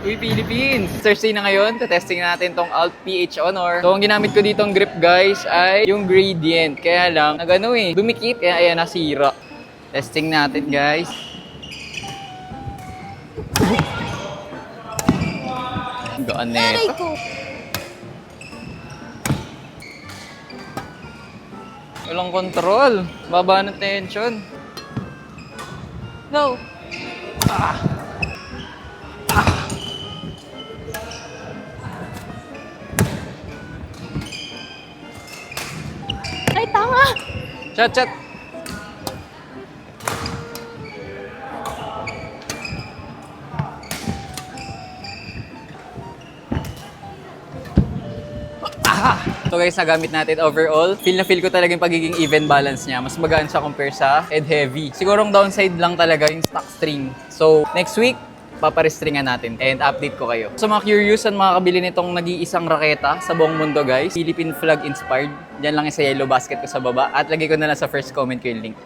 Uy, Philippines! Thursday na ngayon, testing natin tong Alt PH Honor. So, ang ginamit ko ditong grip, guys, ay yung gradient. Kaya lang, dumikit, kaya ayan, nasira. Testing natin, guys. Gaan neto. Walang control. Baba ng tension. Go! Ay, tama! Chat! So guys, nagamit natin overall. Feel na feel ko talaga yung pagiging even balance niya. Mas magaan siya compare sa head heavy. Siguro ang downside lang talaga yung stock string. So next week, paparestringan natin and update ko kayo. So mga curious at makakabili nitong nag-iisang raketa sa buong mundo guys, Philippine flag inspired. Diyan lang sa yellow basket ko sa baba at lagay ko na lang sa first comment ko yung link.